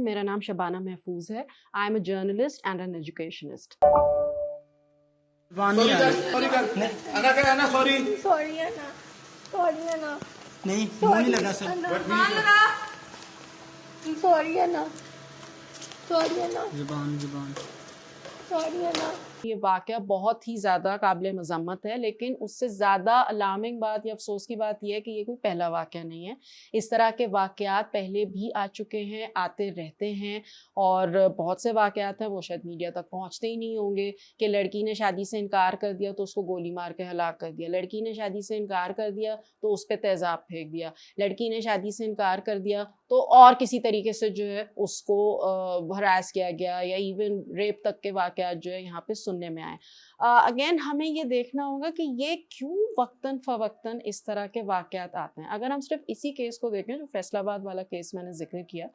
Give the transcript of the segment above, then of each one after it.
میرا نام شبانہ محفوظ ہے. I am a journalist and an educationist. یہ واقعہ بہت ہی زیادہ قابل مذمت ہے، لیکن اس سے زیادہ الارمنگ بات یا افسوس کی بات یہ ہے کہ یہ کوئی پہلا واقعہ نہیں ہے. اس طرح کے واقعات پہلے بھی آ چکے ہیں، آتے رہتے ہیں، اور بہت سے واقعات ہیں وہ شاید میڈیا تک پہنچتے ہی نہیں ہوں گے کہ لڑکی نے شادی سے انکار کر دیا تو اس کو گولی مار کے ہلاک کر دیا، لڑکی نے شادی سے انکار کر دیا تو اس پہ تیزاب پھینک دیا، لڑکی نے شادی سے انکار کر دیا تو اور کسی طریقے سے جو ہے اس کو ہراس کیا گیا، یا ایون ریپ تک کے واقعات جو ہے یہاں پہ سننے میں آئے. اگین ہمیں یہ دیکھنا ہوگا کہ یہ کیوں وقتاً فوقتاً اس طرح کے واقعات آتے ہیں. اگر ہم صرف اسی کیس کو دیکھیں جو فیصل آباد والا کیس میں نے ذکر کیا،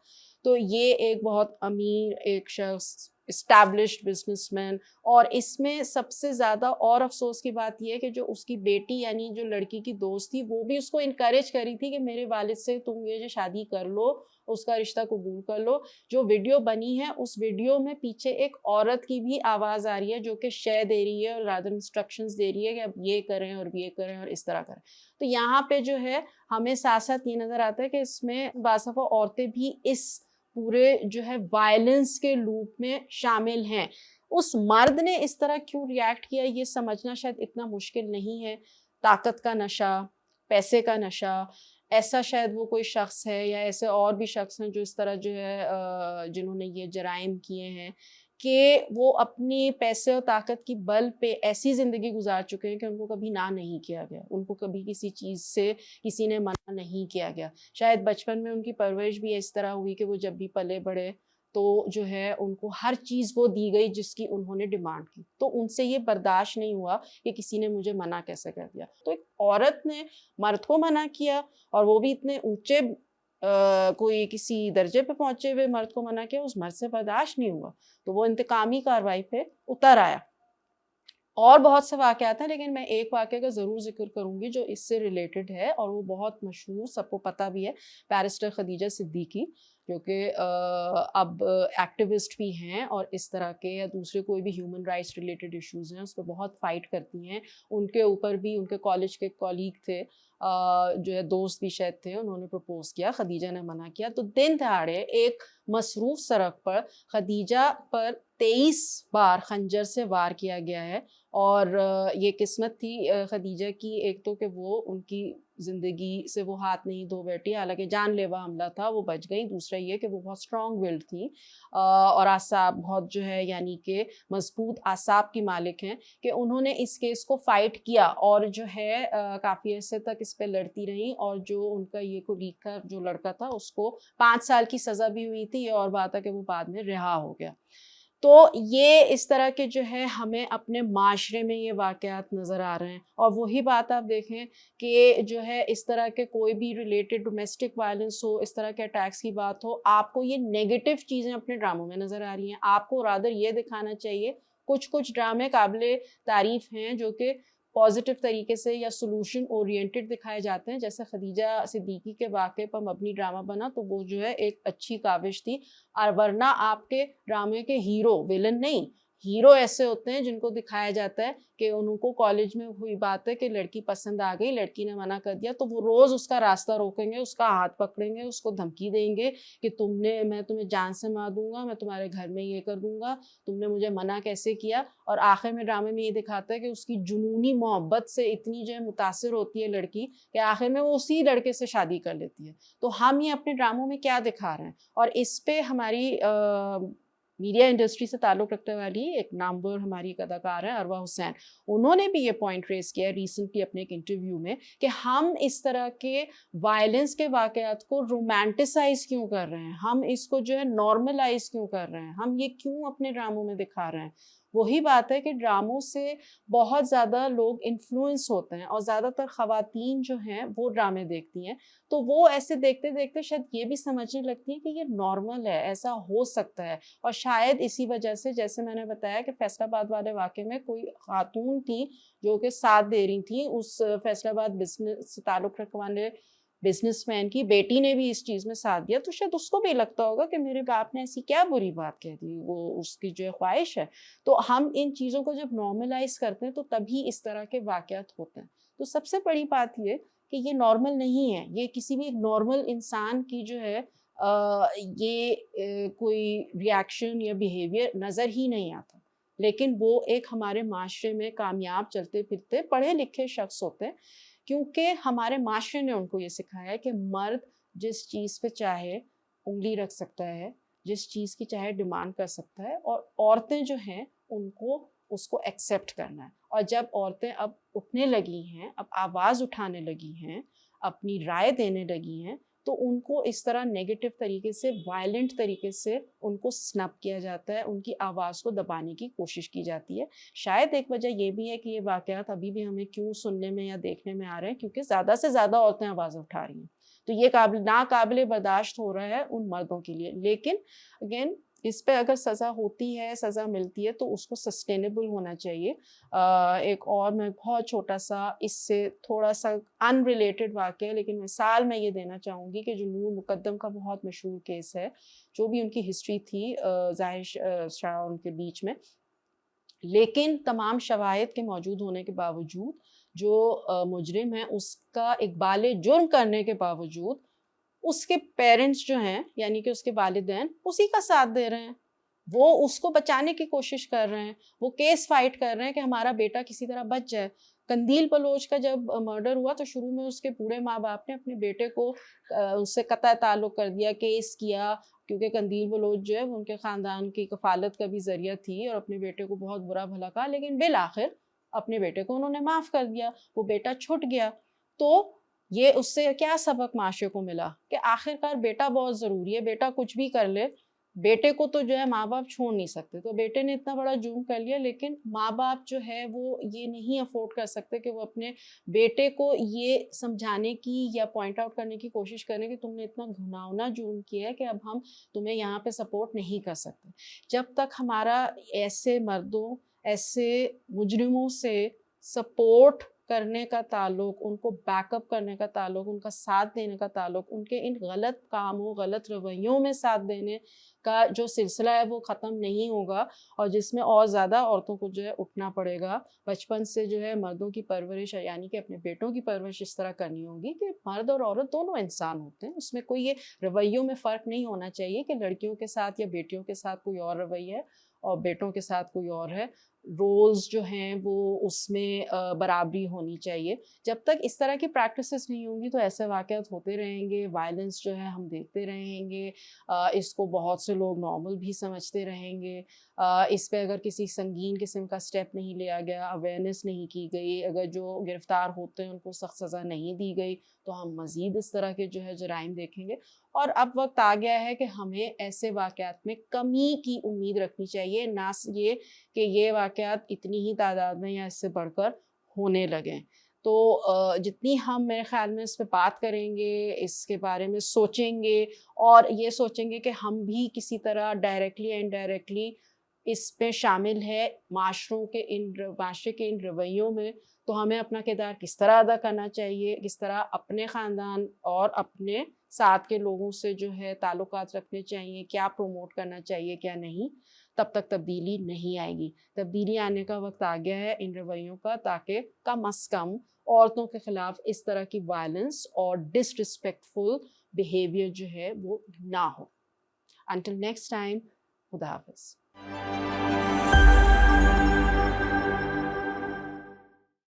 تو یہ ایک بہت امیر ایک شخص، اسٹیبلشڈ بزنس مین، اور اس میں سب سے زیادہ اور افسوس کی بات یہ ہے کہ جو اس کی بیٹی یعنی جو لڑکی کی دوست تھی وہ بھی اس کو انکریج کری تھی کہ میرے والد سے تم یہ جو شادی کر لو، اس کا رشتہ قبول کر لو. جو ویڈیو بنی ہے اس ویڈیو میں پیچھے ایک عورت کی بھی آواز آ رہی ہے جو کہ شے دے رہی ہے اور رادر انسٹرکشنز دے رہی ہے کہ اب یہ کریں اور یہ کریں اور اس طرح کریں. تو یہاں پہ جو ہے ہمیں ساتھ ساتھ یہ نظر آتا ہے کہ اس میں بعض دفعہ عورتیں بھی اس پورے جو ہے وائلنس کے لوپ میں شامل ہیں. اس مرد نے اس طرح کیوں ریاکٹ کیا یہ سمجھنا شاید اتنا مشکل نہیں ہے. طاقت کا نشہ، پیسے کا نشہ، ایسا شاید وہ کوئی شخص ہے یا ایسے اور بھی شخص ہیں جو اس طرح جو ہے جنہوں نے یہ جرائم کیے ہیں کہ وہ اپنی پیسے اور طاقت کی بل پہ ایسی زندگی گزار چکے ہیں کہ ان کو کبھی نہ نہیں کیا گیا، ان کو کبھی کسی چیز سے کسی نے منع نہیں کیا گیا. شاید بچپن میں ان کی پرورش بھی اس طرح ہوئی کہ وہ جب بھی پلے بڑھے تو جو ہے ان کو ہر چیز وہ دی گئی جس کی انہوں نے ڈیمانڈ کی، تو ان سے یہ برداشت نہیں ہوا کہ کسی نے مجھے منع کیسے کر دیا. تو ایک عورت نے مرد کو منع کیا، اور وہ بھی اتنے اونچے کوئی کسی درجے پہ پہنچے ہوئے مرد کو منع کیا، اس مرد سے برداشت نہیں ہوا تو وہ انتقامی کارروائی پہ اتر آیا. اور بہت سے واقعات ہیں، لیکن میں ایک واقعے کا ضرور ذکر کروں گی جو اس سے ریلیٹڈ ہے اور وہ بہت مشہور، سب کو پتہ بھی ہے. بیرسٹر خدیجہ صدیقی جو کہ اب ایکٹیوسٹ بھی ہیں اور اس طرح کے یا دوسرے کوئی بھی ہیومن رائٹس ریلیٹڈ ایشوز ہیں اس پہ بہت فائٹ کرتی ہیں. ان کے اوپر بھی ان کے کالج کے کولیگ تھے، جو ہے دوست بھی شاید تھے، انہوں نے پرپوز کیا، خدیجہ نے منع کیا. تو دن دہاڑے ایک مصروف سڑک پر خدیجہ پر 23 بار خنجر سے وار کیا گیا ہے. اور یہ قسمت تھی خدیجہ کی ایک تو کہ وہ ان کی زندگی سے وہ ہاتھ نہیں دھو بیٹھی، حالانکہ جان لیوا حملہ تھا، وہ بچ گئی. دوسرا یہ کہ وہ بہت اسٹرانگ ولڈ تھی اور اعصاب بہت جو ہے یعنی کہ مضبوط اعصاب کی مالک ہیں کہ انہوں نے اس کیس کو فائٹ کیا اور جو ہے کافی عرصے تک اس پہ لڑتی رہیں. اور جو ان کا یہ کولیگ تھا جو لڑکا تھا اس کو 5 سال کی سزا بھی ہوئی تھی. یہ اور بات ہے کہ وہ بعد میں رہا ہو گیا. تو یہ اس طرح کے جو ہے ہمیں اپنے معاشرے میں یہ واقعات نظر آ رہے ہیں. اور وہی بات آپ دیکھیں کہ جو ہے اس طرح کے کوئی بھی ریلیٹڈ ڈومیسٹک وائلنس ہو، اس طرح کے اٹیکس کی بات ہو، آپ کو یہ نیگیٹو چیزیں اپنے ڈراموں میں نظر آ رہی ہیں. آپ کو رادر یہ دکھانا چاہیے، کچھ ڈرامے قابل تعریف ہیں جو کہ پازیٹیو طریقے سے یا سولوشن اورینٹڈ دکھائے جاتے ہیں، جیسے خدیجہ صدیقی کے واقعے پر مبنی ڈرامہ بنا تو وہ جو ہے ایک اچھی کاوش تھی. اور ورنہ آپ کے ڈرامے کے ہیرو، ویلن نہیں، ہیرو ایسے ہوتے ہیں جن کو دکھایا جاتا ہے کہ ان کو کالج میں ہوئی بات ہے کہ لڑکی پسند آ گئی، لڑکی نے منع کر دیا تو وہ روز اس کا راستہ روکیں گے، اس کا ہاتھ پکڑیں گے، اس کو دھمکی دیں گے کہ میں تمہیں جان سے مار دوں گا، میں تمہارے گھر میں یہ کر دوں گا، تم نے مجھے منع کیسے کیا. اور آخر میں ڈرامے میں یہ دکھاتا ہے کہ اس کی جنونی محبت سے اتنی جو ہے متاثر ہوتی ہے لڑکی کہ آخر میں وہ اسی لڑکے سے شادی کر لیتی ہے. تو ہم یہ اپنے ڈراموں میں کیا دکھا رہے ہیں؟ اور اس پہ ہماری میڈیا انڈسٹری سے تعلق رکھنے والی ایک نامور ہماری ایک اداکار ہے اروا حسین، انہوں نے بھی یہ پوائنٹ ریز کیا ریسنٹلی اپنے ایک انٹرویو میں کہ ہم اس طرح کے وائلنس کے واقعات کو رومانٹیسائز کیوں کر رہے ہیں، ہم اس کو جو ہے نارملائز کیوں کر رہے ہیں، ہم یہ کیوں اپنے ڈراموں میں دکھا رہے ہیں. وہی بات ہے کہ ڈراموں سے بہت زیادہ لوگ انفلوئنس ہوتے ہیں اور زیادہ تر خواتین جو ہیں وہ ڈرامے دیکھتی ہیں، تو وہ ایسے دیکھتے دیکھتے شاید یہ بھی سمجھنے لگتی ہیں کہ یہ نارمل ہے، ایسا ہو سکتا ہے. اور شاید اسی وجہ سے جیسے میں نے بتایا کہ فیصل آباد والے واقعے میں کوئی خاتون تھی جو کہ ساتھ دے رہی تھی اس فیصل آباد بزنس سے تعلق رکھنے والے بزنس مین کی بیٹی نے بھی اس چیز میں ساتھ دیا تو شاید اس کو بھی لگتا ہوگا کہ میرے باپ نے ایسی کیا بری بات کہہ دی, وہ اس کی جو ہے خواہش ہے. تو ہم ان چیزوں کو جب نارملائز کرتے ہیں تو تبھی اس طرح کے واقعات ہوتے ہیں. تو سب سے بڑی بات یہ کہ یہ نارمل نہیں ہے, یہ کسی بھی ایک نارمل انسان کی جو ہے یہ کوئی ریاکشن یا بیہیویئر نظر ہی نہیں آتا, لیکن وہ ایک ہمارے معاشرے میں کامیاب چلتے پھرتے پڑھے لکھے شخص ہوتے ہیں, کیونکہ ہمارے معاشرے نے ان کو یہ سکھایا ہے کہ مرد جس چیز پہ چاہے انگلی رکھ سکتا ہے, جس چیز کی چاہے ڈیمانڈ کر سکتا ہے, اور عورتیں جو ہیں ان کو اس کو ایکسیپٹ کرنا ہے. اور جب عورتیں اب اٹھنے لگی ہیں, اب آواز اٹھانے لگی ہیں, اپنی رائے دینے لگی ہیں, تو ان کو اس طرح نیگیٹو طریقے سے, وائلنٹ طریقے سے ان کو سنپ کیا جاتا ہے, ان کی آواز کو دبانے کی کوشش کی جاتی ہے. شاید ایک وجہ یہ بھی ہے کہ یہ واقعات ابھی بھی ہمیں کیوں سننے میں یا دیکھنے میں آ رہے ہیں, کیونکہ زیادہ سے زیادہ عورتیں آواز اٹھا رہی ہیں, تو یہ ناقابل برداشت ہو رہا ہے ان مردوں کے لیے. لیکن اگین اس پہ اگر سزا ہوتی ہے, سزا ملتی ہے, تو اس کو سسٹینیبل ہونا چاہیے. ایک اور میں بہت چھوٹا سا اس سے تھوڑا سا ان ریلیٹڈ واقعہ لیکن مثال میں یہ دینا چاہوں گی کہ جو نور مقدم کا بہت مشہور کیس ہے, جو بھی ان کی ہسٹری تھی ظاہر شاہ ان کے بیچ میں, لیکن تمام شواہد کے موجود ہونے کے باوجود جو مجرم ہے اس کا اقبال جرم کرنے کے باوجود اس کے پیرنٹس جو ہیں یعنی کہ اس کے والدین اسی کا ساتھ دے رہے ہیں, وہ اس کو بچانے کی کوشش کر رہے ہیں, وہ کیس فائٹ کر رہے ہیں کہ ہمارا بیٹا کسی طرح بچ جائے. قندیل بلوچ کا جب مرڈر ہوا تو شروع میں اس کے بوڑھے ماں باپ نے اپنے بیٹے کو اس سے قطع تعلق کر دیا, کیس کیا, کیونکہ قندیل بلوچ جو ہے ان کے خاندان کی کفالت کا بھی ذریعہ تھی, اور اپنے بیٹے کو بہت برا بھلا کہا, لیکن بالآخر اپنے بیٹے کو انہوں نے معاف کر دیا, وہ بیٹا چھٹ گیا. تو یہ اس سے کیا سبق معاشرے کو ملا کہ آخرکار بیٹا بہت ضروری ہے, بیٹا کچھ بھی کر لے, بیٹے کو تو جو ہے ماں باپ چھوڑ نہیں سکتے. تو بیٹے نے اتنا بڑا جرم کر لیا, لیکن ماں باپ جو ہے وہ یہ نہیں افورڈ کر سکتے کہ وہ اپنے بیٹے کو یہ سمجھانے کی یا پوائنٹ آؤٹ کرنے کی کوشش کریں کہ تم نے اتنا گھناؤنا جرم کیا ہے کہ اب ہم تمہیں یہاں پہ سپورٹ نہیں کر سکتے. جب تک ہمارا ایسے مردوں, ایسے مجرموں سے سپورٹ کرنے کا تعلق, ان کو بیک اپ کرنے کا تعلق, ان کا ساتھ دینے کا تعلق, ان کے ان غلط کاموں, غلط رویوں میں ساتھ دینے کا جو سلسلہ ہے وہ ختم نہیں ہوگا, اور جس میں اور زیادہ عورتوں کو جو ہے اٹھنا پڑے گا. بچپن سے جو ہے مردوں کی پرورش یعنی کہ اپنے بیٹوں کی پرورش اس طرح کرنی ہوگی کہ مرد اور عورت دونوں انسان ہوتے ہیں, اس میں کوئی یہ رویوں میں فرق نہیں ہونا چاہیے کہ لڑکیوں کے ساتھ یا بیٹیوں کے ساتھ کوئی اور رویہ ہے اور بیٹوں کے ساتھ کوئی اور ہے. رولز جو ہیں وہ اس میں برابری ہونی چاہیے. جب تک اس طرح کی پریکٹسز نہیں ہوں گی تو ایسے واقعات ہوتے رہیں گے, وائلنس جو ہے ہم دیکھتے رہیں گے, اس کو بہت سے لوگ نارمل بھی سمجھتے رہیں گے. اس پہ اگر کسی سنگین قسم کا سٹیپ نہیں لیا گیا, اویئرنیس نہیں کی گئی, اگر جو گرفتار ہوتے ہیں ان کو سخت سزا نہیں دی گئی, تو ہم مزید اس طرح کے جو ہے جرائم دیکھیں گے. اور اب وقت آ گیا ہے کہ ہمیں ایسے واقعات میں کمی کی امید رکھنی چاہیے, نہ یہ کہ یہ واقعات اتنی ہی تعداد میں یا اس سے بڑھ کر ہونے لگیں. تو جتنی ہم میرے خیال میں اس پہ بات کریں گے, اس کے بارے میں سوچیں گے, اور یہ سوچیں گے کہ ہم بھی کسی طرح ڈائریکٹلی یا انڈائریکٹلی اس پہ شامل ہے معاشرے کے ان رویوں میں, تو ہمیں اپنا کردار کس طرح ادا کرنا چاہیے, کس طرح اپنے خاندان اور اپنے ساتھ کے لوگوں سے جو ہے تعلقات رکھنے چاہیے, کیا پروموٹ کرنا چاہیے کیا نہیں. تب تک تبدیلی نہیں آئے گی. تبدیلی آنے کا وقت آ گیا ہے ان رویوں کا, تاکہ کم از کم عورتوں کے خلاف اس طرح کی وائلنس اور ڈسرسپیکٹفل بیہیویئر جو ہے وہ نہ ہو. انٹل نیکسٹ ٹائم, خدا حافظ.